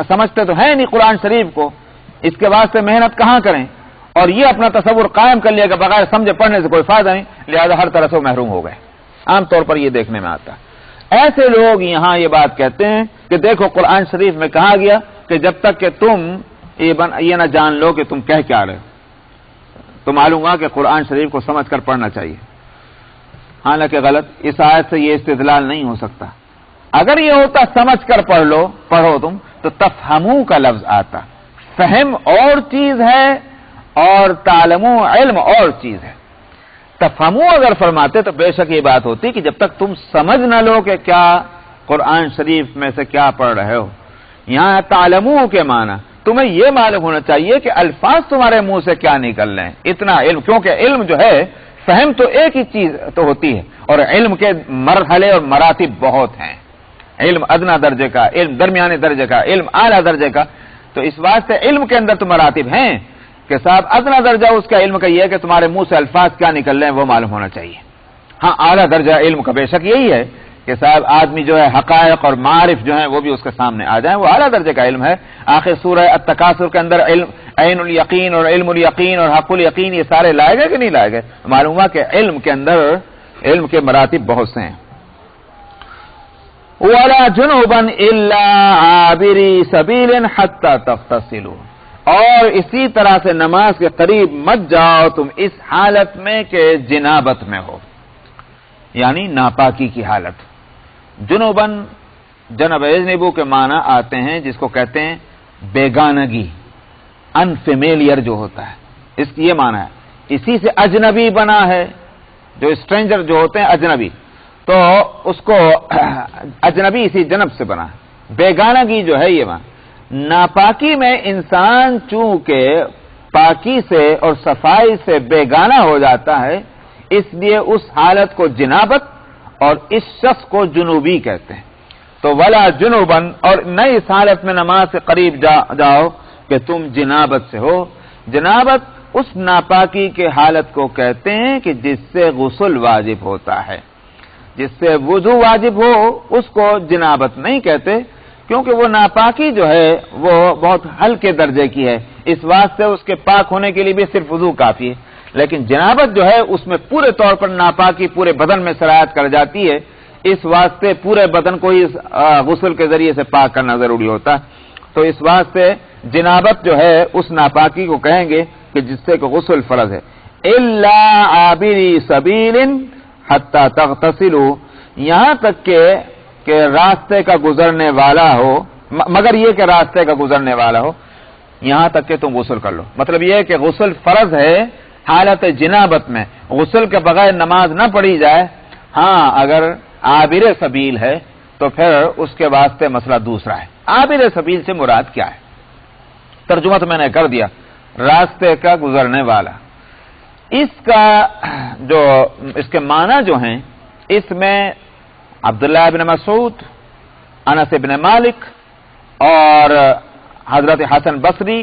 سمجھتے تو ہیں نہیں قرآن شریف کو، اس کے واسطے محنت کہاں کریں، اور یہ اپنا تصور قائم کر لیا کہ بغیر سمجھے پڑھنے سے کوئی فائدہ نہیں، لہذا ہر طرح سے وہ محروم ہو گئے۔ عام طور پر یہ دیکھنے میں آتا ہے۔ ایسے لوگ یہاں یہ بات کہتے ہیں کہ دیکھو قرآن شریف میں کہا گیا کہ جب تک کہ تم یہ نہ جان لو کہ تم کہہ کیا رہے ہو، تو معلوم ہوا کہ قرآن شریف کو سمجھ کر پڑھنا چاہیے۔ حالانکہ غلط، اس آیت سے یہ استدلال نہیں ہو سکتا. اگر یہ ہوتا سمجھ کر پڑھو تم تو تفہمو کا لفظ آتا. فہم اور چیز ہے اور تعلمو علم اور چیز ہے. تفہمو اگر فرماتے تو بے شک یہ بات ہوتی کہ جب تک تم سمجھ نہ لو کہ کیا قرآن شریف میں سے کیا پڑھ رہے ہو. یہاں تعلمو کے معنی تمہیں یہ معلوم ہونا چاہیے کہ الفاظ تمہارے منہ سے کیا نکل رہے ہیں. اتنا علم، کیونکہ علم جو ہے، فہم تو ایک ہی چیز تو ہوتی ہے، اور علم کے مرحلے اور مراتب بہت ہیں. علم ادنا درجے کا، علم درمیانے درجے کا، علم اعلیٰ درجے کا. تو اس واسطے علم کے اندر تو مراتب ہیں کہ صاحب ادنا درجہ اس کا علم کا یہ ہے کہ تمہارے منہ سے الفاظ کیا نکل رہے ہیں وہ معلوم ہونا چاہیے. ہاں اعلیٰ درجہ علم کا بے شک یہی ہے کہ صاحب آدمی جو ہے حقائق اور معارف جو ہیں وہ بھی اس کے سامنے آ جائیں، وہ اعلیٰ درجے کا علم ہے. آخر سورہ التکاثر کے اندر علم عین الیقین اور علم الیقین اور حق الیقین یہ سارے لائے گئے کہ نہیں لائے گئے؟ معلوم ہوا کہ علم کے اندر علم کے مراتب بہت سے ہیں. وَلَا جُنُوبًا إِلَّا عَابِرِي سَبِيلٍ حَتَّى تَغْتَسِلُوا، اور اسی طرح سے نماز کے قریب مت جاؤ تم اس حالت میں کہ جنابت میں ہو، یعنی ناپاکی کی حالت. جنوباً جنب اجنبو کے معنی آتے ہیں جس کو کہتے ہیں بیگانگی، انفیمیلیئر جو ہوتا ہے، اس کی یہ معنی ہے. اسی سے اجنبی بنا ہے، جو اسٹرینجر جو ہوتے ہیں اجنبی، تو اس کو اجنبی اسی جنب سے بنا ہے. بیگانگی جو ہے یہ معنی. ناپاکی میں انسان چونکہ پاکی سے اور صفائی سے بیگانہ ہو جاتا ہے، اس لیے اس حالت کو جنابت اور اس شخص کو جنوبی کہتے ہیں. تو ولا جنوبن، اور نئی اس حالت میں نماز سے قریب جاؤ کہ تم جنابت سے ہو. جنابت اس ناپاکی کے حالت کو کہتے ہیں کہ جس سے غسل واجب ہوتا ہے. جس سے وضو واجب ہو اس کو جنابت نہیں کہتے، کیونکہ وہ ناپاکی جو ہے وہ بہت ہلکے درجے کی ہے. اس واسطے اس کے پاک ہونے کے لیے بھی صرف وضو کافی ہے. لیکن جنابت جو ہے اس میں پورے طور پر ناپاکی پورے بدن میں سرایت کر جاتی ہے. اس واسطے پورے بدن کو ہی غسل کے ذریعے سے پاک کرنا ضروری ہوتا ہے. تو اس واسطے جنابت جو ہے اس ناپاکی کو کہیں گے کہ جس سے کہ غسل فرض ہے. الا عابری سبیل حتی تغتسلوا، یہاں تک کہ راستے کا گزرنے والا ہو، مگر یہ کہ راستے کا گزرنے والا ہو، یہاں تک کہ تم غسل کر لو. مطلب یہ ہے کہ غسل فرض ہے حالت جنابت میں. غسل کے بغیر نماز نہ پڑھی جائے. ہاں اگر عابر سبیل ہے تو پھر اس کے واسطے مسئلہ دوسرا ہے. عابر سبیل سے مراد کیا ہے؟ ترجمہ تو میں نے کر دیا، راستے کا گزرنے والا. اس کا جو اس کے معنی جو ہیں، اس میں عبداللہ بن مسعود، انس بن مالک اور حضرت حسن بصری،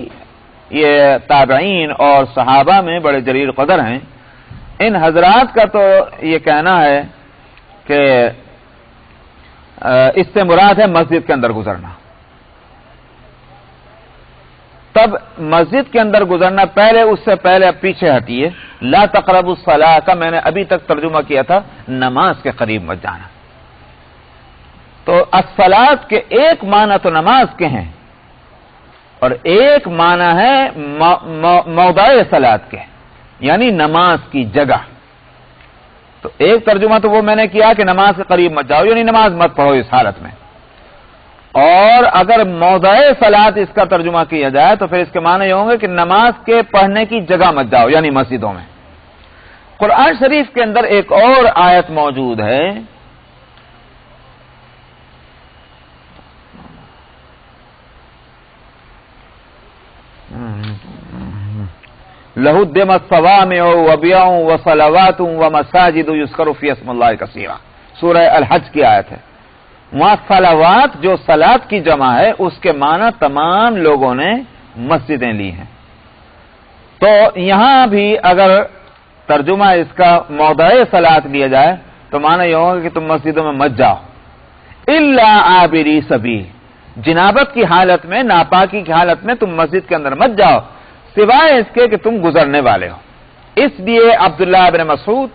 یہ تابعین اور صحابہ میں بڑے جلیل قدر ہیں. ان حضرات کا تو یہ کہنا ہے کہ اس سے مراد ہے مسجد کے اندر گزرنا. تب مسجد کے اندر گزرنا، پہلے اس سے پہلے اب پیچھے ہٹیے. لا تقربوا الصلاۃ کا میں نے ابھی تک ترجمہ کیا تھا نماز کے قریب مت جانا. تو الصلاۃ کے ایک معنی تو نماز کے ہیں اور ایک معنی ہے موضع صلاۃ کے، یعنی نماز کی جگہ. تو ایک ترجمہ تو وہ میں نے کیا کہ نماز کے قریب مت جاؤ، یعنی نماز مت پڑھو اس حالت میں. اور اگر موضع صلاۃ اس کا ترجمہ کیا جائے تو پھر اس کے معنی یہ ہوں گے کہ نماز کے پڑھنے کی جگہ مت جاؤ، یعنی مسجدوں میں. قرآن شریف کے اندر ایک اور آیت موجود ہے لَهُ الدِّمَتْ الصَّوَامِعُ وَبِيَعٌ وَصَلَوَاتٌ وَمَسَاجِدُ يُذْكَرُ فِيهَا اسْمُ اللَّهِ كَثِيرًا، سورہ الحج کی آیت ہے. وہاں صلوات جو صلاۃ کی جمع ہے اس کے معنی تمام لوگوں نے مسجدیں لی ہیں. تو یہاں بھی اگر ترجمہ اس کا موضع صلاۃ لیا جائے تو معنی یہ ہوگا کہ تم مسجدوں میں مت جاؤ. الا عابری سبیل، جنابت کی حالت میں، ناپاکی کی حالت میں تم مسجد کے اندر مت جاؤ سوائے اس کے کہ تم گزرنے والے ہو. اس لیے عبداللہ بن مسعود،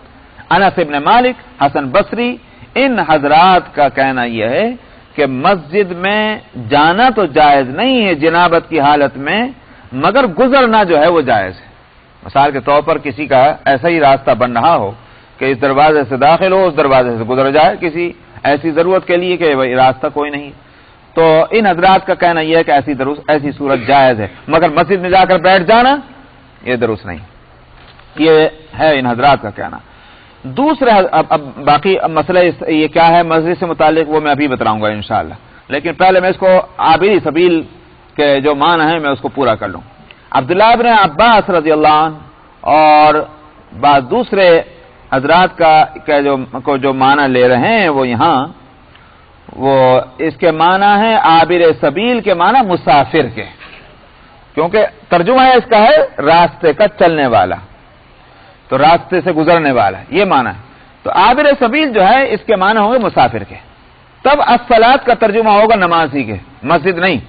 انس بن مالک، حسن بصری، ان حضرات کا کہنا یہ ہے کہ مسجد میں جانا تو جائز نہیں ہے جنابت کی حالت میں، مگر گزرنا جو ہے وہ جائز ہے. مثال کے طور پر کسی کا ایسا ہی راستہ بن رہا ہو
کہ اس دروازے سے داخل ہو، اس دروازے سے گزر جائے کسی ایسی ضرورت کے لیے کہ بھائی راستہ کوئی نہیں. تو ان حضرات کا کہنا یہ ہے کہ ایسی صورت جائز ہے، مگر مسجد میں جا کر بیٹھ جانا یہ درست نہیں. یہ ہے ان حضرات کا کہنا. دوسرے اب باقی مسئلہ یہ کیا ہے مسجد سے متعلق وہ میں ابھی بتلاؤں گا انشاءاللہ، لیکن پہلے میں اس کو عابری سبیل کے جو معنی ہیں میں اس کو پورا کر لوں. عبداللہ ابن عباس رضی اللہ عنہ اور بعض دوسرے حضرات کا جو معنی لے رہے ہیں وہ یہاں وہ اس کے معنی ہے عابر سبیل کے معنی مسافر کے، کیونکہ ترجمہ ہے اس کا ہے راستے کا چلنے والا، تو راستے سے گزرنے والا یہ معنی ہے. تو عابر سبیل جو ہے اس کے معنی ہوں گے مسافر کے. تب الصلاۃ کا ترجمہ ہوگا نمازی کے، مسجد نہیں،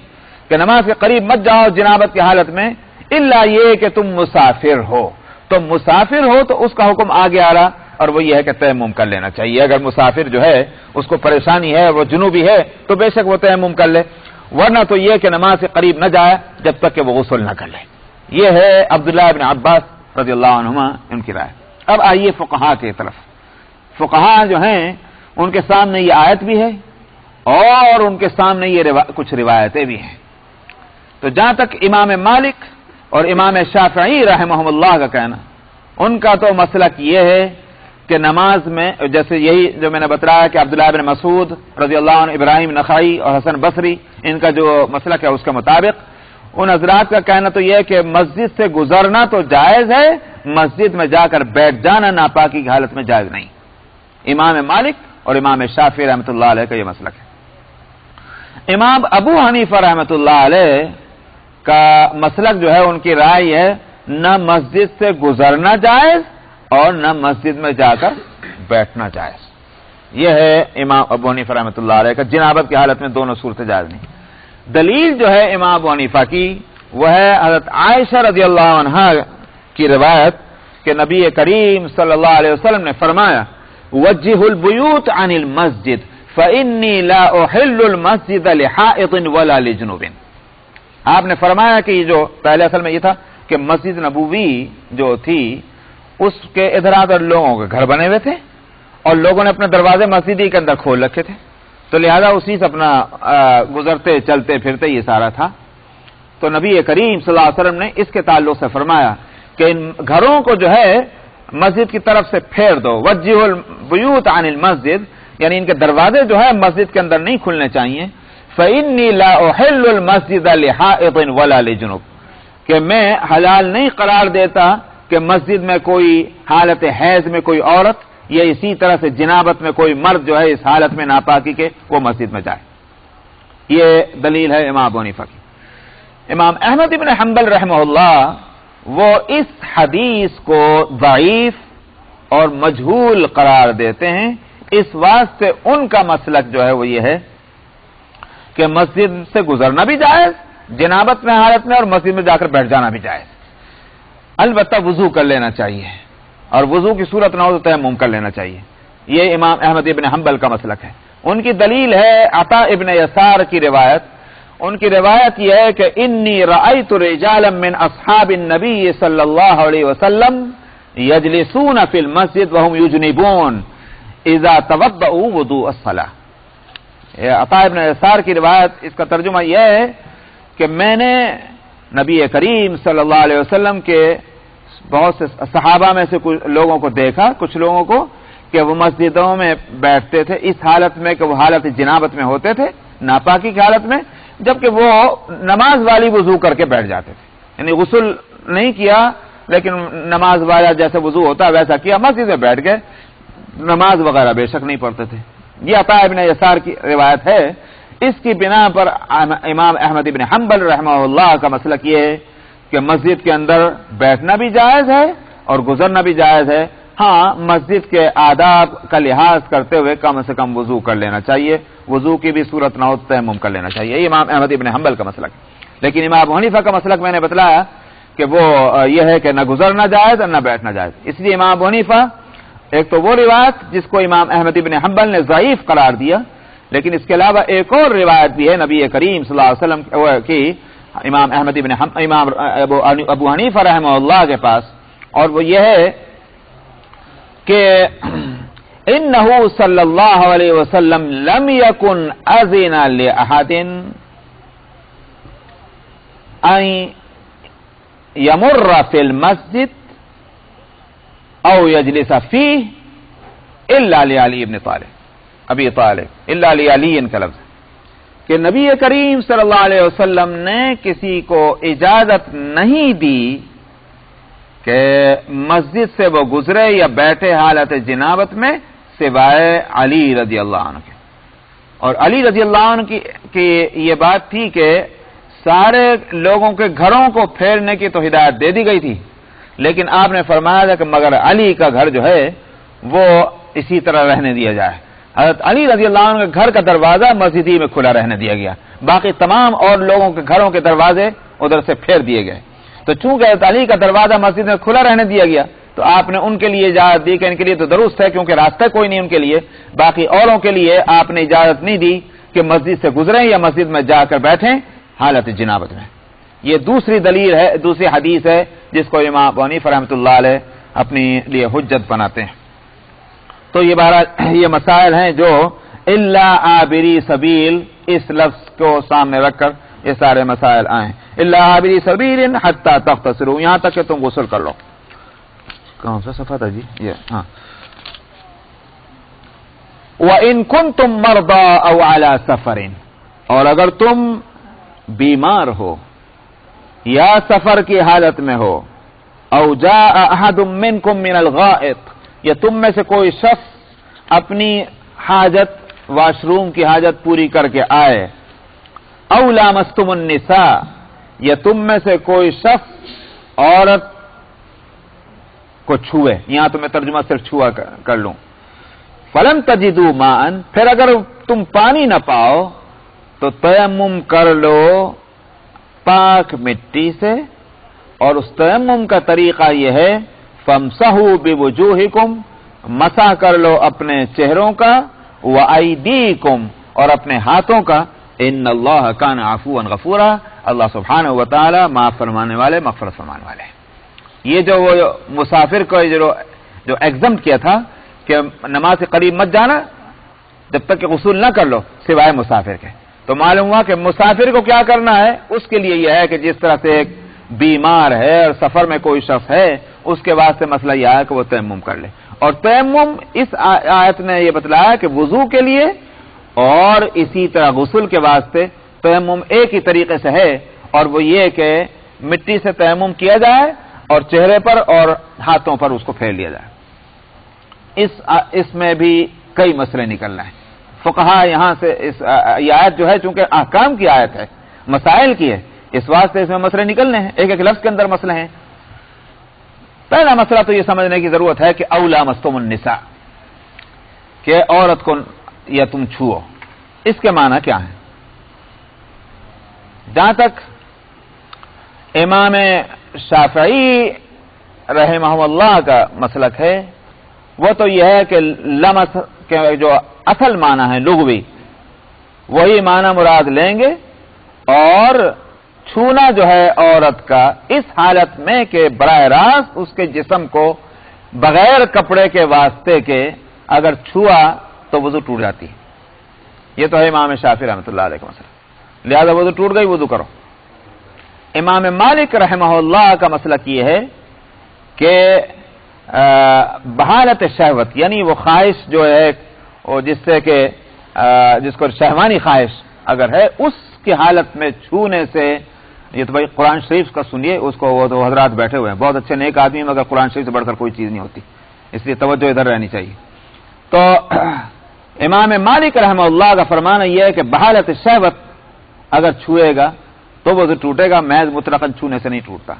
کہ نماز کے قریب مت جاؤ جنابت کی حالت میں الا یہ کہ تم مسافر ہو. تو مسافر ہو تو اس کا حکم آگے آ رہا، اور وہ یہ ہے کہ تیمم کر لینا چاہیے. اگر مسافر جو ہے اس کو پریشانی ہے، وہ جنوبی ہے، تو بے شک وہ تیمم کر لے، ورنہ تو یہ کہ نماز کے قریب نہ جائے جب تک کہ وہ غسل نہ کر لے. یہ ہے عبداللہ ابن عباس رضی اللہ عنہما ان کی رائے. اب آئیے فقہا کی طرف. فقہا جو ہیں ان کے سامنے یہ آیت بھی ہے اور ان کے سامنے یہ کچھ روایتیں بھی ہیں. تو جہاں تک امام مالک اور امام شافعی رحمہم اللہ کا کہنا، ان کا تو مسلک یہ ہے کہ نماز میں جیسے یہی جو میں نے بتایا کہ عبداللہ بن مسعود رضی اللہ عنہ، ابراہیم نخعی اور حسن بصری ان کا جو مسلک ہے اس کے مطابق ان حضرات کا کہنا تو یہ ہے کہ مسجد سے گزرنا تو جائز ہے، مسجد میں جا کر بیٹھ جانا ناپاکی کی حالت میں جائز نہیں. امام مالک اور امام شافعی رحمۃ اللہ علیہ کا یہ مسلک ہے. امام ابو حنیفہ رحمۃ اللہ علیہ کا مسلک جو ہے ان کی رائے ہے نہ مسجد سے گزرنا جائز اور نہ مسجد میں جا کر بیٹھنا جائز. یہ ہے امام ابو حنیفہ رحمۃ اللہ علیہ کا، جنابت کی حالت میں دونوں صورتیں جائز نہیں. دلیل جو ہے امام ابو حنیفہ کی وہ ہے حضرت عائشہ رضی اللہ عنہا کی روایت کہ نبی کریم صلی اللہ علیہ وسلم نے فرمایا وجہ البیوت عن المسجد فإنی لا احل المسجد لحائط ولا لجنوب. آپ نے فرمایا کہ یہ جو پہلے اصل میں یہ تھا کہ مسجد نبوی جو تھی اس کے ادھر ادھر لوگوں کے گھر بنے ہوئے تھے اور لوگوں نے اپنے دروازے مسجد کے اندر کھول رکھے تھے، تو لہذا اسی سے اپنا گزرتے چلتے پھرتے یہ سارا تھا. تو نبی کریم صلی اللہ علیہ وسلم نے اس کے تعلق سے فرمایا کہ ان گھروں کو جو ہے مسجد کی طرف سے پھیر دو. وجہ البیوت عن المسجد یعنی ان کے دروازے جو ہے مسجد کے اندر نہیں کھلنے چاہیے. فإنی لا احل المسجد لحائط ولا لجنوب کہ میں حلال نہیں قرار دیتا کہ مسجد میں کوئی حالت حیض میں کوئی عورت یا اسی طرح سے جنابت میں کوئی مرد جو ہے اس حالت میں ناپاکی کے وہ مسجد میں جائے. یہ دلیل ہے امام ابو حنیفہ کی. امام احمد ابن حنبل رحمہ اللہ وہ اس حدیث کو ضعیف اور مجہول قرار دیتے ہیں. اس واسطے ان کا مسلک جو ہے وہ یہ ہے کہ مسجد سے گزرنا بھی جائز جنابت میں حالت میں اور مسجد میں جا کر بیٹھ جانا بھی جائز، البتہ وضو کر لینا چاہیے اور وضو کی صورت نہ ہو تو تیمم کر لینا چاہیے. یہ امام احمد ابن حنبل کا مسلک ہے. ان کی دلیل ہے عطا ابن یسار کی روایت. ان کی روایت یہ ہے کہ انی رأیت رجالا من اصحاب النبی صلی اللہ علیہ وسلم یجلسون فی المسجد وهم یجنبون اذا توضؤوا وضوء الصلاة. عطا ابن یسار کی روایت اس کا ترجمہ یہ ہے کہ میں نے نبی کریم صلی اللہ علیہ وسلم کے بہت سے صحابہ میں سے کچھ لوگوں کو دیکھا، کچھ لوگوں کو کہ وہ مسجدوں میں بیٹھتے تھے اس حالت میں کہ وہ حالت جنابت میں ہوتے تھے، ناپاکی کی حالت میں، جبکہ وہ نماز والی وضو کر کے بیٹھ جاتے تھے. یعنی غسل نہیں کیا لیکن نماز والا جیسے وضو ہوتا ویسا کیا، مسجد میں بیٹھ گئے، نماز وغیرہ بے شک نہیں پڑھتے تھے. یہ عطا ابن یسار کی روایت ہے. اس کی بنا پر امام احمد ابن حنبل رحمہ اللہ کا مسلک یہ ہے کہ مسجد کے اندر بیٹھنا بھی جائز ہے اور گزرنا بھی جائز ہے. ہاں مسجد کے آداب کا لحاظ کرتے ہوئے کم سے کم وضو کر لینا چاہیے، وضو کی بھی صورت نہ ہو تیمم کر لینا چاہیے. یہ امام احمد ابن حنبل کا مسلک. لیکن امام ابو حنیفہ کا مسلک میں نے بتلایا کہ وہ یہ ہے کہ نہ گزرنا جائز اور نہ بیٹھنا جائز. اس لیے امام ابو حنیفہ ایک تو وہ روایت جس کو امام احمد ابن حنبل نے ضعیف قرار دیا، لیکن اس کے علاوہ ایک اور روایت بھی ہے نبی کریم صلی اللہ علیہ وسلم کی امام احمد ابن امام ابو حنیفہ رحمہ اللہ کے پاس، اور وہ یہ ہے
کہ انہو صلی اللہ علیہ وسلم لم یکن اذن لأحد ان یمر فی المسجد او یجلس فیہ الا لعلی ابن ابی طالب، الا لعلی کا لفظ، کہ نبی کریم صلی اللہ علیہ وسلم نے کسی کو اجازت نہیں دی کہ مسجد سے وہ گزرے یا بیٹھے حالت جنابت میں سوائے علی رضی اللہ عنہ کے. اور علی رضی اللہ عنہ کی یہ بات تھی کہ سارے لوگوں کے گھروں کو پھیرنے کی تو ہدایت دے دی گئی تھی، لیکن آپ نے فرمایا تھا کہ مگر علی کا گھر جو ہے وہ اسی طرح رہنے دیا جائے. حضرت علی رضی اللہ عنہ کے گھر کا دروازہ مسجد ہی میں کھلا رہنے دیا گیا، باقی تمام اور لوگوں کے گھروں کے دروازے ادھر سے پھیر دیے گئے. تو چونکہ حضرت علی کا دروازہ مسجد میں کھلا رہنے دیا گیا تو آپ نے ان کے لیے اجازت دی کہ ان کے لیے تو درست ہے کیونکہ راستہ کوئی نہیں ان کے لیے، باقی اوروں کے لیے آپ نے اجازت نہیں دی کہ مسجد سے گزریں یا مسجد میں جا کر بیٹھیں حالت جنابت میں. یہ دوسری دلیل ہے، دوسری حدیث ہے جس کو امام ابو حنیفہ رحمۃ اللہ علیہ اپنی لیے حجت بناتے ہیں. تو یہ مسائل ہیں جو الا عابری سبیل اس لفظ کو سامنے رکھ کر یہ سارے مسائل آئے. الا عابری سبیل حتی تغتسلوا، یہاں تک کہ تم غسل کر لو. کون سا صفحہ تھا جی؟ یہ ہاں. وَإِن كُنتُم مَّرْضَىٰ أَوْ عَلَىٰ سَفَرٍ، اور اگر تم بیمار ہو یا سفر کی حالت میں ہو، او جاء احد منکم من الغائط، یا تم میں سے کوئی شخص اپنی حاجت واش روم کی حاجت پوری کر کے آئے، او لامستم النساء، یا تم میں سے کوئی شخص عورت کو چھوئے، یہاں تو میں ترجمہ صرف چھوا کر لوں. فلم تجدوا ماء، پھر اگر تم پانی نہ پاؤ تو تیمم کر لو پاک مٹی سے، اور اس تیمم کا طریقہ یہ ہے فامسحوا بوجوہکم، مسح کر لو اپنے چہروں کا، وایدیکم، اور اپنے ہاتھوں کا، ان اللہ کان عفوا غفورا، اللہ سبحانہ و تعالی معاف فرمانے والے مغفرت فرمانے والے. یہ جو وہ مسافر کو جو ایگزمپٹ کیا تھا کہ نماز سے قریب مت جانا جب تک کہ غسل نہ کر لو سوائے مسافر کے، تو معلوم ہوا کہ مسافر کو کیا کرنا ہے، اس کے لیے یہ ہے کہ جس طرح سے ایک بیمار ہے اور سفر میں کوئی شخص ہے اس کے واسطے مسئلہ یہ ہے کہ وہ تیمم کر لے. اور تیمم اس آیت نے یہ بتلایا کہ وضو کے لیے اور اسی طرح غسل کے واسطے تیمم ایک ہی طریقے سے ہے، اور وہ یہ کہ مٹی سے تیمم کیا جائے اور چہرے پر اور ہاتھوں پر اس کو پھیر لیا جائے. اس میں بھی کئی مسئلے نکلنا ہے. فقہا یہاں سے یہ آیت جو ہے چونکہ احکام کی آیت ہے، مسائل کی ہے، اس واسطے اس میں مسئلے نکلنے ہیں، ایک ایک لفظ کے اندر مسئلے ہیں. پہلا مسئلہ تو یہ سمجھنے کی ضرورت ہے کہ اولا مستم النساء، کہ عورت کو یا تم چھو، اس کے معنی کیا ہے؟ جہاں تک امام شافعی رحمہ اللہ کا مسلک ہے وہ تو یہ ہے کہ لمس کے جو اصل معنی ہے لغوی وہی معنی مراد لیں گے، اور چھونا جو ہے عورت کا اس حالت میں کہ براہ راست اس کے جسم کو بغیر کپڑے کے واسطے کے اگر چھوا تو وضو ٹوٹ جاتی ہے. یہ تو ہے امام شافعی رحمۃ اللہ علیہ کا مسئلہ، لہذا وضو ٹوٹ گئی وضو کرو. امام مالک رحمہ اللہ کا مسئلہ یہ ہے کہ بحالت شہوت، یعنی وہ خواہش جو ہے جس سے کہ جس کو شہوانی خواہش اگر ہے، اس کی حالت میں چھونے سے، یہ تو بھائی قرآن شریف کا سنیے، اس کو وہ تو حضرات بیٹھے ہوئے ہیں بہت اچھے نیک آدمی، مگر قرآن شریف سے بڑھ کر کوئی چیز نہیں ہوتی، اس لیے توجہ ادھر رہنی چاہیے. تو امام مالک رحمہ اللہ کا فرمانا یہ ہے کہ بحالت شہوت اگر چھوئے گا تو وہ ٹوٹے گا، محض مطلقاً چھونے سے نہیں ٹوٹتا.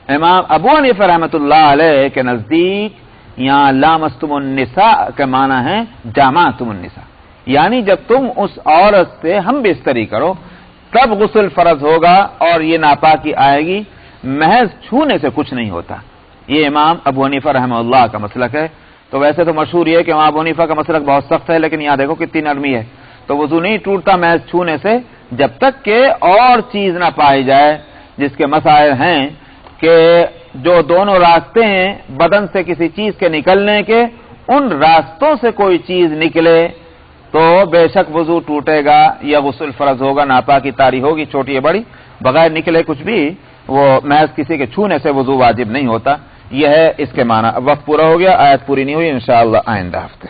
امام ابو حنیفہ رحمۃ اللہ علیہ کے نزدیک یہاں لامستم النساء کا معنی ہے جامعتم النساء، یعنی جب تم اس عورت سے ہم بستری کرو تب غسل فرض ہوگا اور یہ ناپاکی آئے گی، محض چھونے سے کچھ نہیں ہوتا. یہ امام ابو حنیفہ رحمہ اللہ کا مسلک ہے. تو ویسے تو مشہور یہ ہے کہ امام ابو حنیفہ کا مسلک بہت سخت ہے، لیکن یہاں دیکھو کتنی نرمی ہے. تو وضو نہیں ٹوٹتا محض چھونے سے جب تک کہ اور چیز نہ پائی جائے، جس کے مسائل ہیں کہ جو دونوں راستے ہیں بدن سے کسی چیز کے نکلنے کے، ان راستوں سے کوئی چیز نکلے تو بے شک وضو ٹوٹے گا یا غسل فرض ہوگا، ناپاکی طاری ہوگی چھوٹی یا بڑی، بغیر نکلے کچھ بھی وہ محض کسی کے چھونے سے وضو واجب نہیں ہوتا. یہ ہے اس کے معنی. اب وقت پورا ہو گیا، آیت پوری نہیں ہوئی، انشاءاللہ آئندہ ہفتے.